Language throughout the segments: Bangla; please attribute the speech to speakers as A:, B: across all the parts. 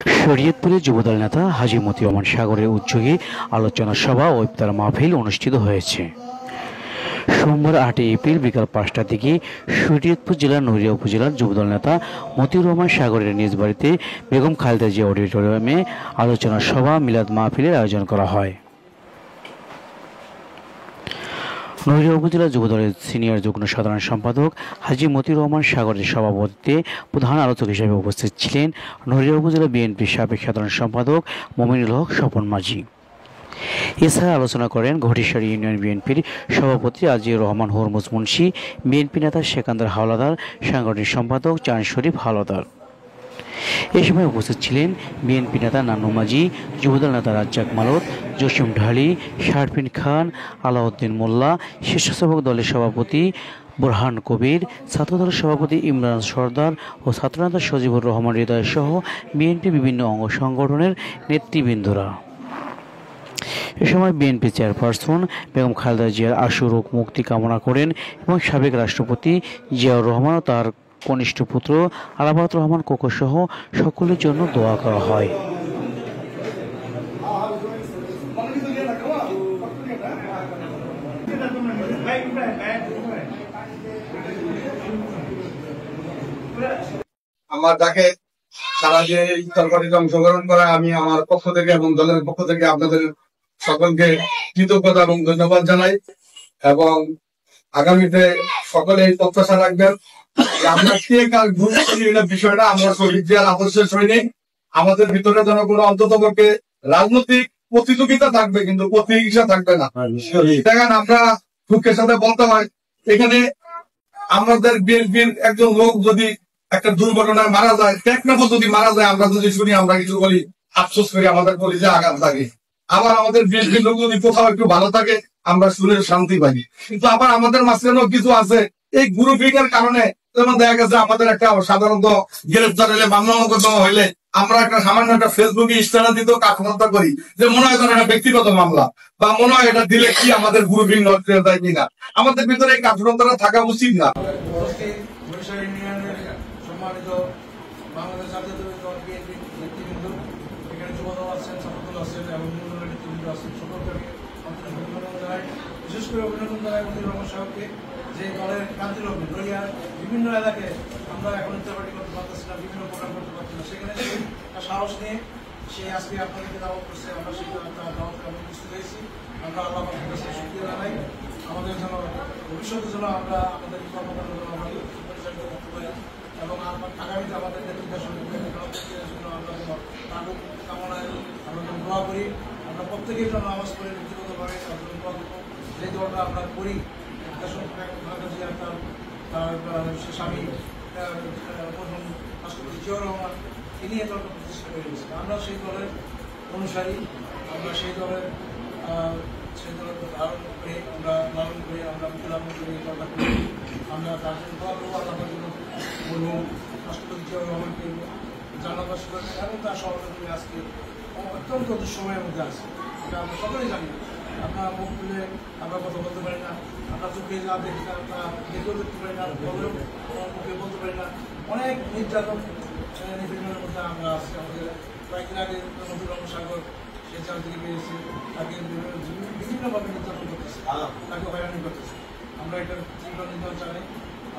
A: শরীয়তপুরে যুবদল নেতা হাজী মতিউর রহমান সাগরের উদ্যোগে আলোচনা সভা ও ইফতার মাহফিল অনুষ্ঠিত হয়েছে। সোমবার 8 এপ্রিল বিকাল 5টার দিকে শরীয়তপুর জেলার নড়িয়া উপজেলার যুবদল নেতা মতিউর রহমান সাগরের নিজ বাড়িতে বেগম খালেদা জিয়া অডিটোরিয়ামে আলোচনা সভা মিলাদ মাহফিলের আয়োজন করা হয়। নড়িয়া উপজেলা যুবদলের সিনিয়র যুগ্ম সাধারণ সম্পাদক হাজী মতিউর রহমান সাগরের সভাপতিত্বে প্রধান আলোচক হিসেবে উপস্থিত ছিলেন নড়িয়া উপজেলা বিএনপির সাবেক সাধারণ সম্পাদক মমিনুল হক স্বপন মাঝি। এছাড়া আলোচনা করেন ঘটিশারি ইউনিয়ন বিএনপির সভাপতি আজিউর রহমান হরমুজ মুন্সি, বিএনপি নেতা সেকান্দার হাওলাদার, সাংগঠনিক সম্পাদক চান শরীফ হাওলাদার। এ সময় উপস্থিত ছিলেন বিএনপি নেতা নান্নু মাঝি, যুবদল নেতা রাজ্জাক মালত, জসিম ঢালি, শারফিন খান, আলাউদ্দিন মোল্লা, স্বেচ্ছাসেবক দলের সভাপতি বুরহান কবির, ছাত্রদলের সভাপতি ইমরান সর্দার ও ছাত্রনেতা সজিবুর রহমান হৃদয় সহ বিএনপি বিভিন্ন অঙ্গ সংগঠনের নেতৃবৃন্দরা। এ সময় বিএনপি চেয়ারপারসন বেগম খালেদা জিয়ার আশু রোগ মুক্তি কামনা করেন এবং সাবেক রাষ্ট্রপতি জিয়াউর রহমান ও তার কনিষ্ঠ পুত্র আরাফাত রহমান কোকো সহ সকলের জন্য দোয়া করা হয়।
B: আমার যাকে সারা যে ইফতার পার্টিতে অংশগ্রহণ করা, আমি আমার পক্ষ থেকে এবং দলের পক্ষ থেকে আপনাদের সকলকে কৃতজ্ঞতা এবং ধন্যবাদ জানাই এবং আগামীতে সকলে এই প্রত্যাশা রাখবেন আমরা কে কার বিষয়টা আমরা শহীদ জিয়ার আদর্শের সৈনিক। আমাদের ভিতরে যেন কোনো অন্ততপক্ষে রাজনৈতিক প্রতিযোগিতা থাকবে কিন্তু প্রতিহিংসা থাকবে না। দেখেন আমরা দুঃখের সাথে বলতে হয় এখানে আমাদের বিএনপির একজন লোক যদি একটা দুর্ঘটনায় মারা যায়, টেকনাফও যদি মারা যায়, আমরা যদি শুনি আমরা কিছু বলি আফসোস করি, আমাদের কলিজা আঘাত লাগে। আবার আমাদের বিএনপির লোক যদি কোথাও একটু ভালো থাকে আমরা শুনে শান্তি পাই। কিন্তু আবার আমাদের মাঝখানেও কিছু আছে এই গ্রুপিং এর কারণে, যেমন দেখা গেছে আমাদের একটা সাধারণত গ্রেফতার হইলে মামলা মোকদ্দমা হইলে আমরা একটা সামান্য একটা ফেসবুকে ইস্তারা দিত কাঠমাত্রা করি যে মনে হয় একটা ব্যক্তিগত মামলা বা মনে হয় এটা দিলে কি আমাদের গ্রুপিং নজরে যায় কিনা। আমাদের ভিতরে এই কাঠমাত্রা থাকা উচিত না।
C: সম্মানিত বাংলাদেশ জাতীয়তাবাদী দল বিএনপির নেতৃবৃন্দ, এখানে যুবদল আছেন, ছাত্রদল আছেন এবং মূল্যবান নেতৃবৃন্দ আছেন, সকলকে আমি অভিনন্দন জানাই। বিশেষ করে অভিনন্দন জানাই মতিউর রহমান সাহেবকে, যে দলের ক্রান্তি লগ্নে নড়িয়ার বিভিন্ন এলাকায় আমরা এখন ইফতার পার্টি করতে পারতেছি না, বিভিন্ন প্রোগ্রাম করতে পারছি না, সেখানে সেই সাহস নিয়ে সে আজকে আপনাদেরকে দাওয়াত করছে। আমরা সেই দাওয়াতে আমরা উপস্থিত হয়েছি। আমরা আল্লাহ পাকের কাছে শুকরিয়া জানাই আমাদের যেন ভবিষ্যতে যেন আমরা আমাদের কর্মকাণ্ড আমাদের পরিচালিত করতে পারি এবং আগামীতে আমাদের নেতৃত্বের জন্য আমরা যেন তাদের কামনায় আমরা যেন দোয়া করি। আমরা প্রত্যেকেই যেন নামাজ পড়ি ব্যক্তিগতভাবে যে দোয়াটা আমরা করি তার স্বামী রাষ্ট্রপতি জিয়াউর রহমান তিনি এই দলটা প্রতিষ্ঠা করে দিয়েছেন। আমরা সেই দলের অনুসারী, আমরা সেই দলের ধারণ করে আমরা লালন করে আমরা লালন করে এই দলটা করি। আমরা তার জন্য দোয়া করবো, আল্লাহ জন্য বলবো রাষ্ট্রপতি জিয়াউর রহমানকে জানাবাসী করেন এবং তার সহযোগী আজকে অত্যন্ত দুঃসময়ের মধ্যে আছে, এটা আমরা সকলেই জানি। আপনার মুখ খুলে আমরা কথা বলতে পারি না, আমরা চোখে যা দেখি না তা দেখেও দেখতে পারি না, বলেও মুখে বলতে পারি না। অনেক নির্যাতন নিপীড়নের মধ্যে আমরা আছি। আমাদের কয়েকদিন আগে মতিউর রহমান সাগর সে চাল থেকে পেয়েছে, তাকে বিভিন্নভাবে নির্যাতন করতেছে, তাকে হয়রানি করতেছে। আমরা এটার তীব্র নিন্দা জানাই।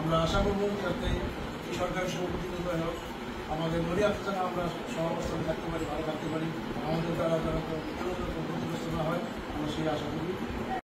C: আমরা আশা করবো যাতে এই সরকারি সভাপতি নির্বাহী হোক, আমাদের নড়িয়াতে যেন আমরা সহাবস্থানে থাকতে পারি, ভালো থাকতে পারি, আমাদের দ্বারা যেন ক্ষতিগ্রস্ত না হয়, আমরা সেই আশা করি।